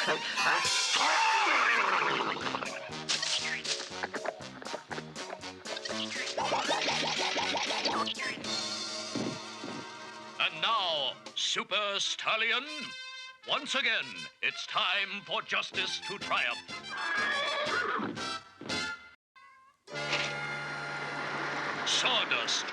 And now, Super Stallion, once again, it's time for justice to triumph. Sawdust.